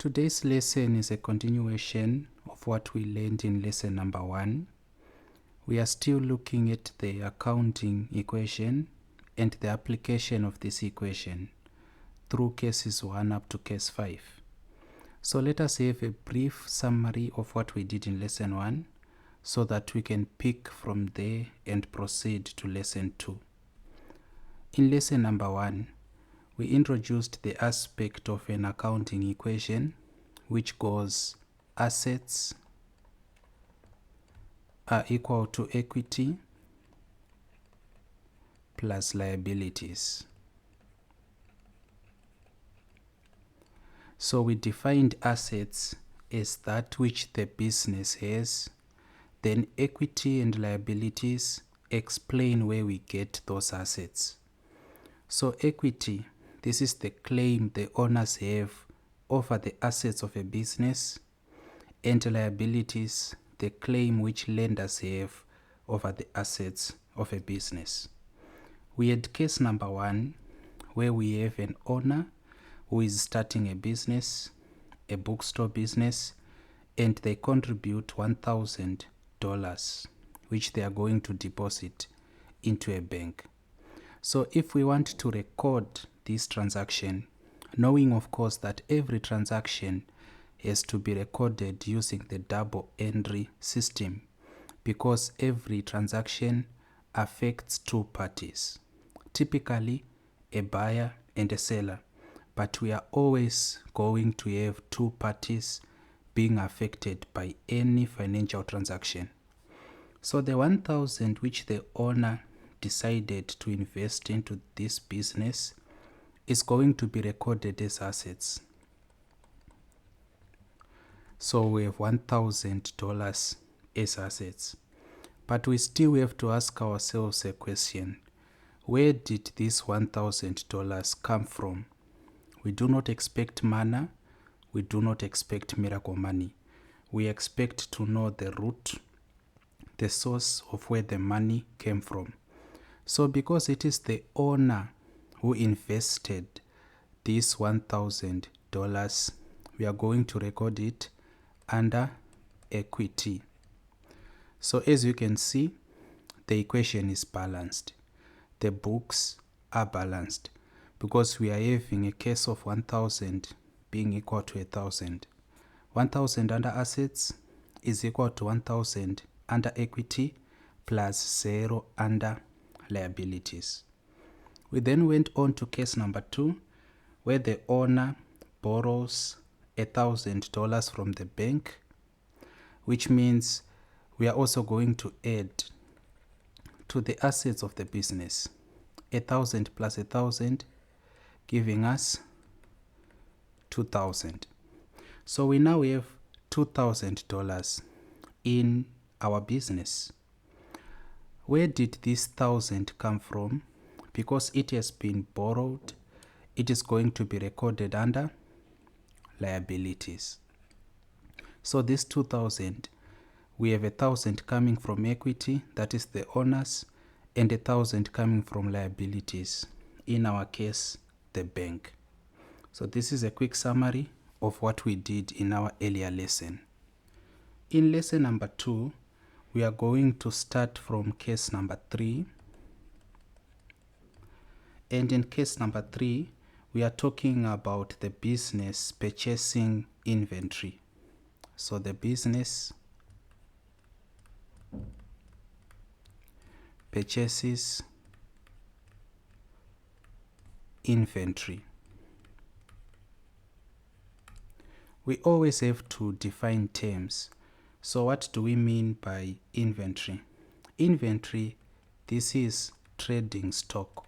Today's lesson is a continuation of what we learned in lesson number 1. We are still looking at the accounting equation and the application of this equation through cases 1 up to case 5. So let us have a brief summary of what we did in lesson 1 so that we can pick from there and proceed to lesson 2. In lesson number 1, we introduced the aspect of an accounting equation which goes assets are equal to equity plus liabilities. So we defined assets as that which the business has, then equity and liabilities explain where we get those assets. So equity, this is the claim the owners have over the assets of a business, and liabilities, the claim which lenders have over the assets of a business. We had case number 1 where we have an owner who is starting a business, a bookstore business, and they contribute $1,000 which they are going to deposit into a bank. So if we want to record this transaction, knowing of course that every transaction has to be recorded using the double entry system because every transaction affects two parties, typically a buyer and a seller, but we are always going to have two parties being affected by any financial transaction. So the 1,000 which the owner decided to invest into this business is going to be recorded as assets. So we have $1,000 as assets. But we still have to ask ourselves a question. Where did this $1,000 come from? We do not expect manna. We do not expect miracle money. We expect to know the root, the source of where the money came from. So because it is the owner who invested this $1,000, we are going to record it under equity. So as you can see, the equation is balanced. The books are balanced because we are having a case of 1,000 being equal to 1,000. 1,000 under assets is equal to 1,000 under equity plus 0 under liabilities. We then went on to case number 2 where the owner borrows $1,000 from the bank, which means we are also going to add to the assets of the business 1,000 plus 1,000 giving us 2,000. So we now have $2,000 in our business. Where did this 1,000 come from? Because it has been borrowed, it is going to be recorded under liabilities. So this 2,000, we have 1,000 coming from equity, that is the owners, and 1,000 coming from liabilities, in our case, the bank. So this is a quick summary of what we did in our earlier lesson. In lesson number 2, we are going to start from case number 3. And in case number 3, we are talking about the business purchasing inventory. So the business purchases inventory. We always have to define terms. So what do we mean by inventory? Inventory, this is trading stock.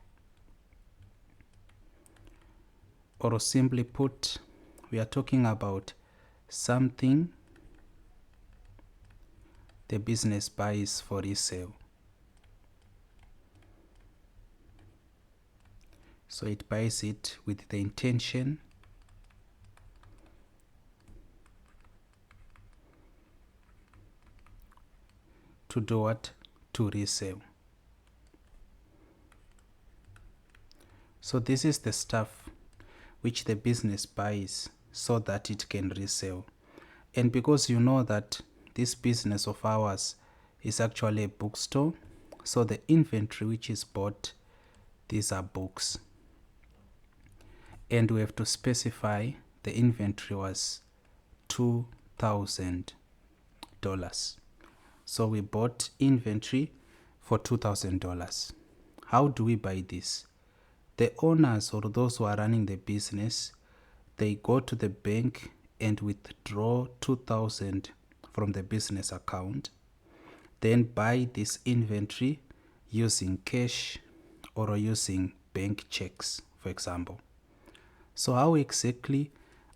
Or simply put, we are talking about something the business buys for resale. So it buys it with the intention to do what? To resell. So this is the stuff which the business buys so that it can resell. And because you know that this business of ours is actually a bookstore, so the inventory which is bought, these are books. And we have to specify the inventory was $2,000. So we bought inventory for $2,000. How do we buy this? The owners or those who are running the business, they go to the bank and withdraw 2,000 from the business account, then buy this inventory using cash or using bank checks, for example. So how exactly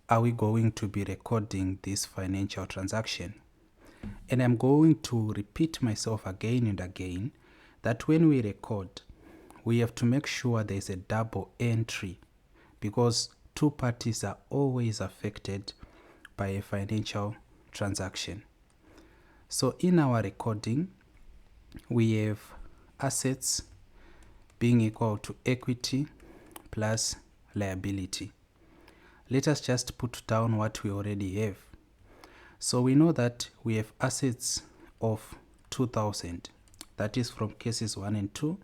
are we going to be recording this financial transaction? And I'm going to repeat myself again and again that when we record, we have to make sure there's a double entry, because two parties are always affected by a financial transaction. So in our recording, we have assets being equal to equity plus liability. Let us just put down what we already have. So we know that we have assets of 2,000. That is from cases 1 and 2.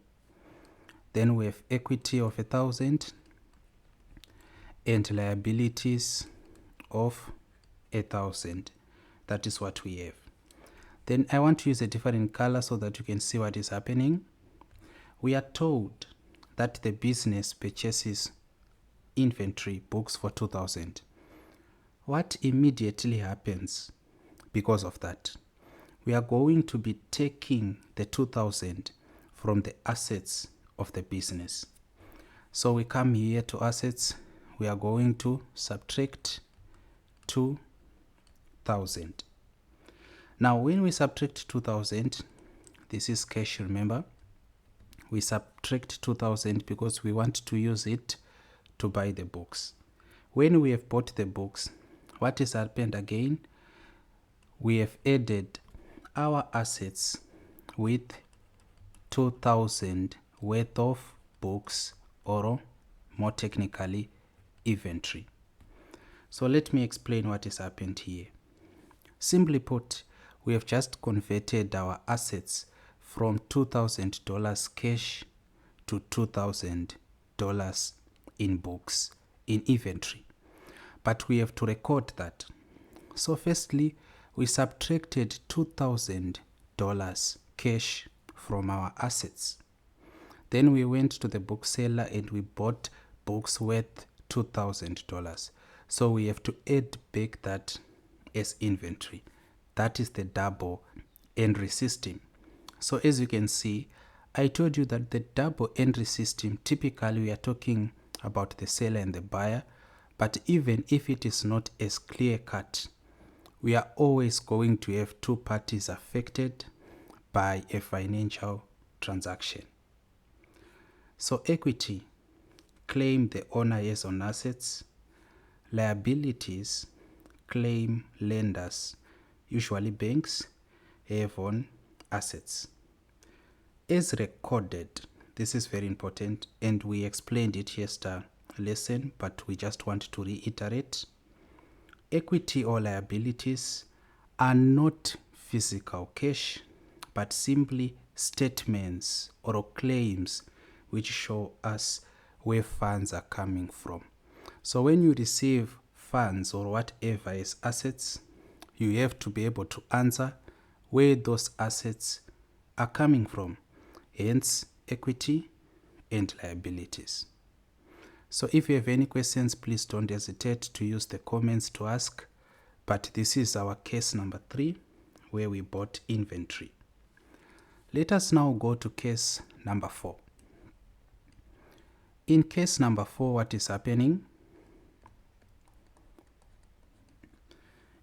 Then we have equity of 1,000 and liabilities of 1,000. That is what we have. Then I want to use a different color so that you can see what is happening. We are told that the business purchases inventory books for 2,000. What immediately happens because of that? We are going to be taking the 2,000 from the assets of the business. So we come here to assets, we are going to subtract 2,000. Now when we subtract 2,000, this is cash, remember? We subtract 2,000 because we want to use it to buy the books. When we have bought the books, what has happened again? We have added our assets with 2,000 worth of books, or more technically, inventory. So let me explain what has happened here. Simply put, we have just converted our assets from $2,000 cash to $2,000 in books, in inventory. But we have to record that. So firstly, we subtracted $2,000 cash from our assets. Then we went to the bookseller and we bought books worth $2,000. So we have to add back that as inventory. That is the double entry system. So as you can see, I told you that the double entry system, typically we are talking about the seller and the buyer, but even if it is not as clear cut, we are always going to have two parties affected by a financial transaction. So equity, claim the owner has on assets. Liabilities, claim lenders, usually banks, have on assets. As recorded, this is very important, and we explained it yesterday lesson, but we just want to reiterate. Equity or liabilities are not physical cash, but simply statements or claims which show us where funds are coming from. So when you receive funds or whatever is assets, you have to be able to answer where those assets are coming from, hence equity and liabilities. So if you have any questions, please don't hesitate to use the comments to ask. But this is our case number 3, where we bought inventory. Let us now go to case number 4. In case number 4, what is happening?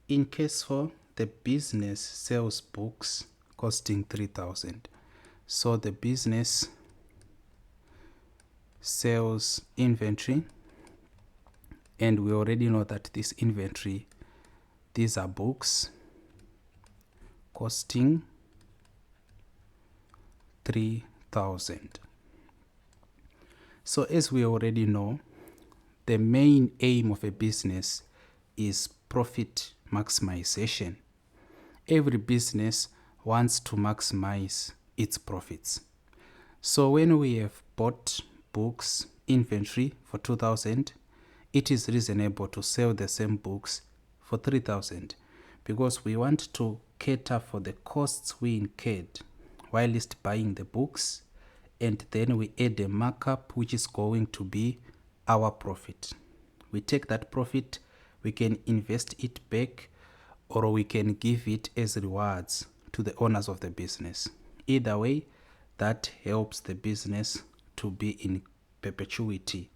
In case 4, the business sells books costing 3,000. So the business sells inventory, and we already know that this inventory, these are books costing 3,000. So as we already know, the main aim of a business is profit maximization. Every business wants to maximize its profits. So when we have bought books inventory for 2,000, it is reasonable to sell the same books for 3,000 because we want to cater for the costs we incurred whilst buying the books, and then we add a markup which is going to be our profit. We take that profit, we can invest it back, or we can give it as rewards to the owners of the business. Either way, that helps the business to be in perpetuity.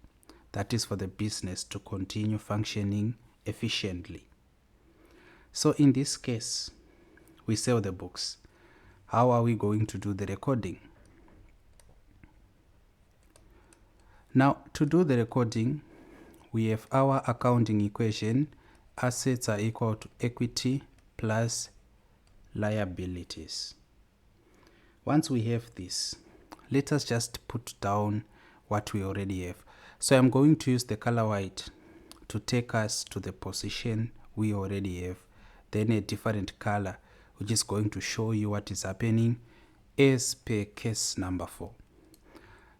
That is for the business to continue functioning efficiently. So in this case, we sell the books. How are we going to do the recording? Now, to do the recording, we have our accounting equation. Assets are equal to equity plus liabilities. Once we have this, let us just put down what we already have. So I'm going to use the color white to take us to the position we already have, then a different color which is going to show you what is happening as per case number 4.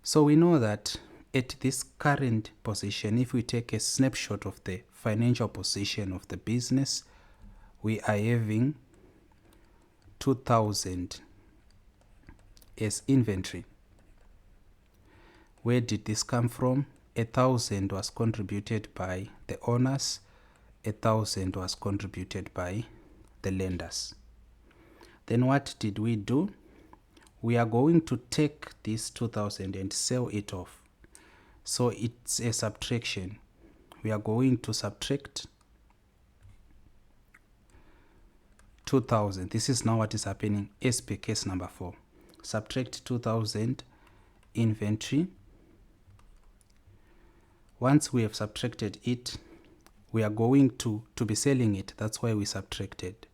So we know that at this current position, if we take a snapshot of the financial position of the business, we are having 2,000 as inventory. Where did this come from? 1,000 was contributed by the owners, 1,000 was contributed by the lenders. Then what did we do? We are going to take this 2,000 and sell it off. So it's a subtraction. We are going to subtract 2,000. This is now what is happening as per case number 4. Subtract 2,000 inventory. Once we have subtracted it, we are going to be selling it. That's why we subtracted.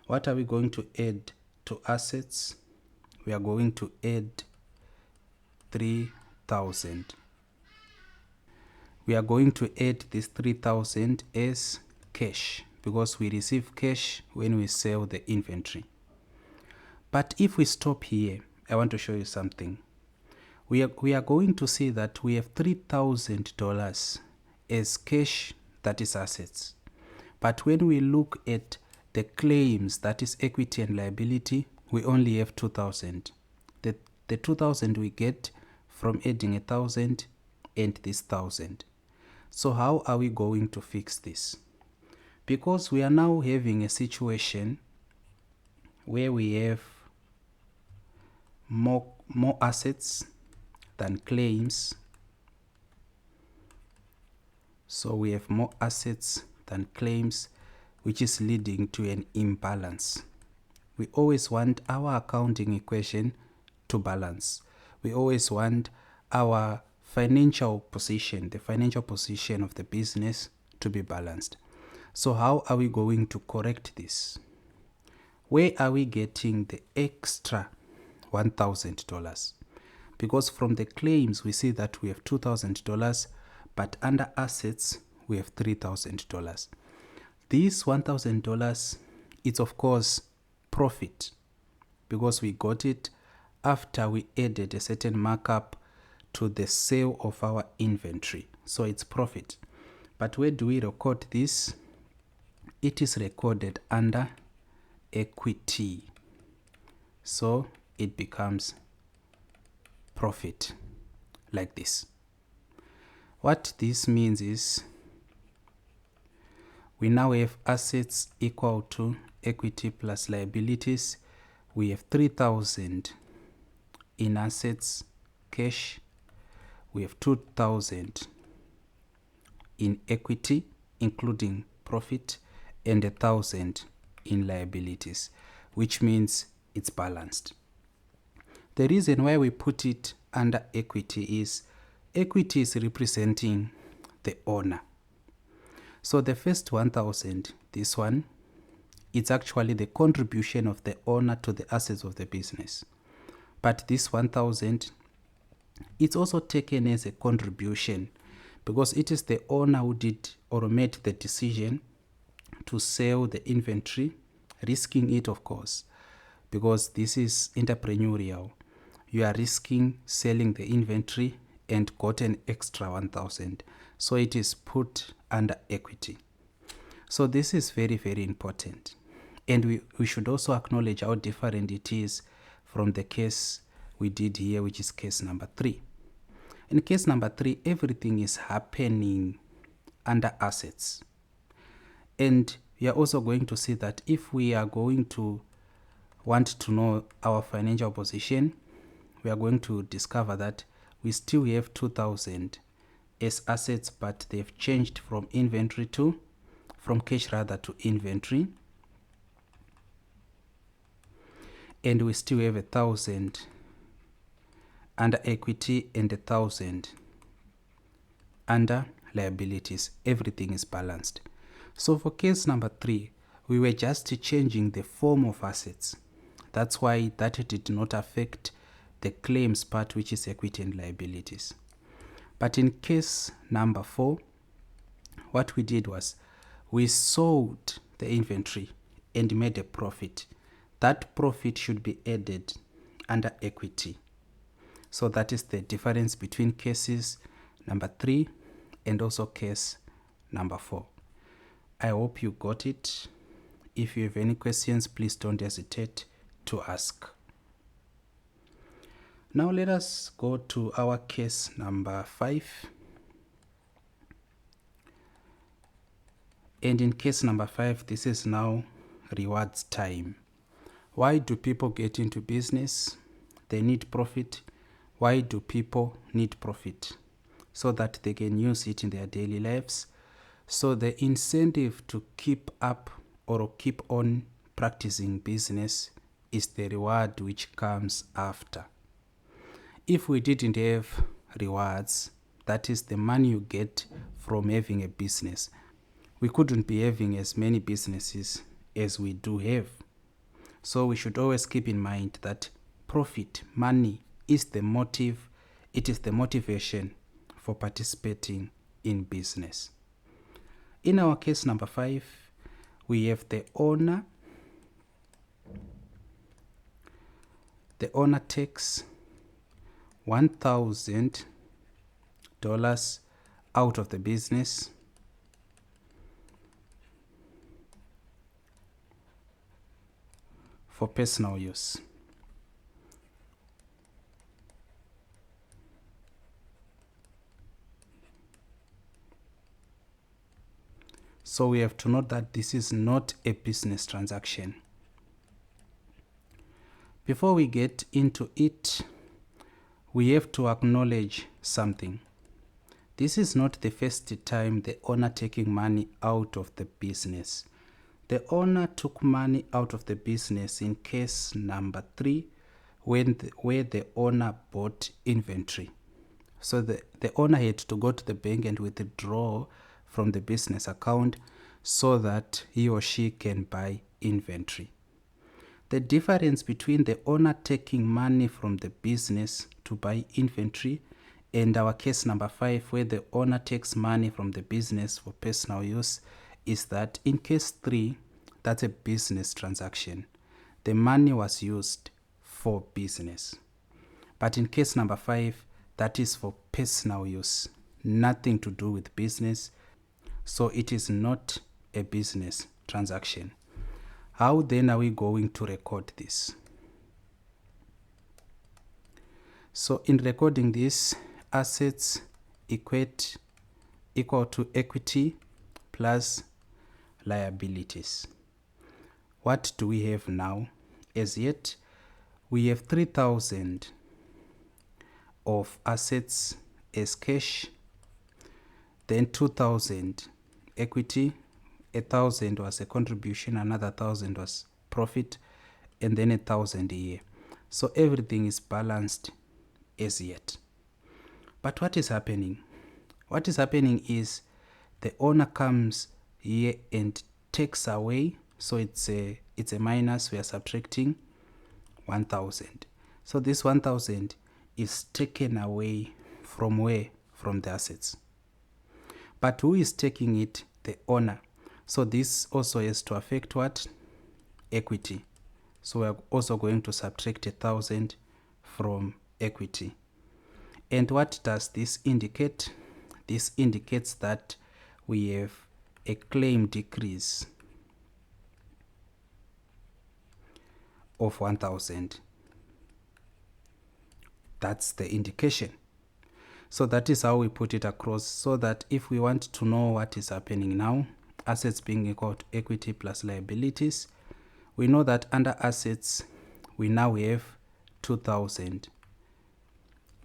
What are we going to add to assets? We are going to add 3,000. We are going to add this 3,000 as cash because we receive cash when we sell the inventory. But if we stop here, I want to show you something. We are going to see that we have $3,000 as cash, that is assets. But when we look at the claims, that is equity and liability, we only have 2,000. The 2,000 we get from adding 1,000 and this 1,000. So how are we going to fix this? Because we are now having a situation where we have more assets than claims. So we have more assets than claims, which is leading to an imbalance. We always want our accounting equation to balance. We always want our financial position, the financial position of the business, to be balanced. So how are we going to correct this? Where are we getting the extra $1,000? Because from the claims we see that we have $2,000, but under assets we have $3,000. This $1,000, it's of course profit because we got it after we added a certain markup to the sale of our inventory. So it's profit. But where do we record this? It is recorded under equity. So it becomes profit like this. What this means is we now have assets equal to equity plus liabilities. We have 3,000 in assets, cash. We have 2,000 in equity, including profit, and 1,000 in liabilities, which means it's balanced. The reason why we put it under equity is representing the owner. So the first 1,000, this one, it's actually the contribution of the owner to the assets of the business. But this 1,000, it's also taken as a contribution because it is the owner who did or made the decision to sell the inventory, risking it, of course, because this is entrepreneurial. You are risking selling the inventory and got an extra 1,000. So it is put under equity. So this is very, very important. And we should also acknowledge how different it is from the case we did here, which is case number 3. In case number 3, everything is happening under assets. And we are also going to see that if we are going to want to know our financial position, we are going to discover that we still have 2,000 as assets, but they've changed from cash to inventory. And we still have 1,000 under equity and 1,000 under liabilities. Everything is balanced. So for case number 3, we were just changing the form of assets. That's why that did not affect the claims part, which is equity and liabilities. But in case number 4, what we did was we sold the inventory and made a profit. That profit should be added under equity. So that is the difference between cases number 3 and also case number 4. I hope you got it. If you have any questions, please don't hesitate to ask. Now let us go to our case number 5. And in case number 5, this is now rewards time. Why do people get into business? They need profit. Why do people need profit? So that they can use it in their daily lives. So the incentive to keep up or keep on practicing business is the reward which comes after. If we didn't have rewards, that is the money you get from having a business, we couldn't be having as many businesses as we do have. So we should always keep in mind that profit, money, is the motive. It is the motivation for participating in business. In our case number 5, we have the owner. The owner takes $1,000 out of the business for personal use. So we have to note that this is not a business transaction. Before we get into it, we have to acknowledge something. This is not the first time the owner taking money out of the business. The owner took money out of the business in case number 3 where the owner bought inventory. So the owner had to go to the bank and withdraw from the business account so that he or she can buy inventory. The difference between the owner taking money from the business to buy inventory and our case number 5 where the owner takes money from the business for personal use is that in case 3, that's a business transaction. The money was used for business. But in case number 5, that is for personal use, nothing to do with business. So it is not a business transaction. How then are we going to record this? So in recording this, assets equal to equity plus liabilities. What do we have now? As yet, we have 3,000 of assets as cash, then 2,000 equity, 1,000 was a contribution, another 1,000 was profit, and then 1,000 a year. So everything is balanced as yet. But what is happening? What is happening is the owner comes here and takes away. So it's a minus. We are subtracting 1,000. So this 1,000 is taken away from where? From the assets. But who is taking it? The owner. So this also has to affect what? Equity. So we're also going to subtract 1,000 from equity. And what does this indicate? This indicates that we have a claim decrease of 1,000. That's the indication. So that is how we put it across, so that if we want to know what is happening now, assets being equal to equity plus liabilities, we know that under assets, we now have 2,000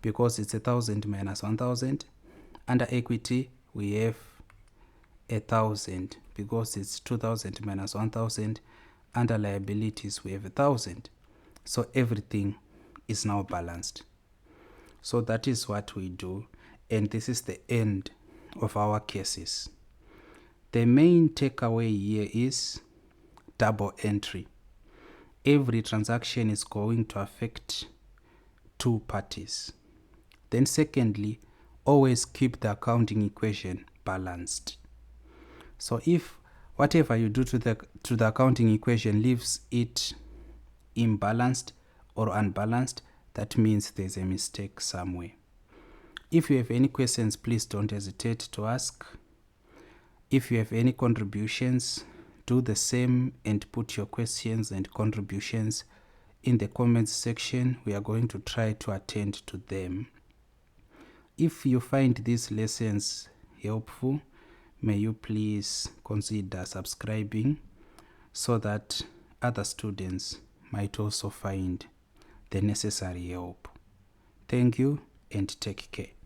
because it's 1,000 minus 1,000. Under equity, we have 1,000 because it's 2,000 minus 1,000. Under liabilities, we have 1,000. So everything is now balanced. So that is what we do, and this is the end of our cases. The main takeaway here is double entry. Every transaction is going to affect two parties. Then secondly, always keep the accounting equation balanced. So if whatever you do to the accounting equation leaves it imbalanced or unbalanced, that means there's a mistake somewhere. If you have any questions, please don't hesitate to ask. If you have any contributions, do the same and put your questions and contributions in the comments section. We are going to try to attend to them. If you find these lessons helpful, may you please consider subscribing so that other students might also find the necessary help. Thank you and take care.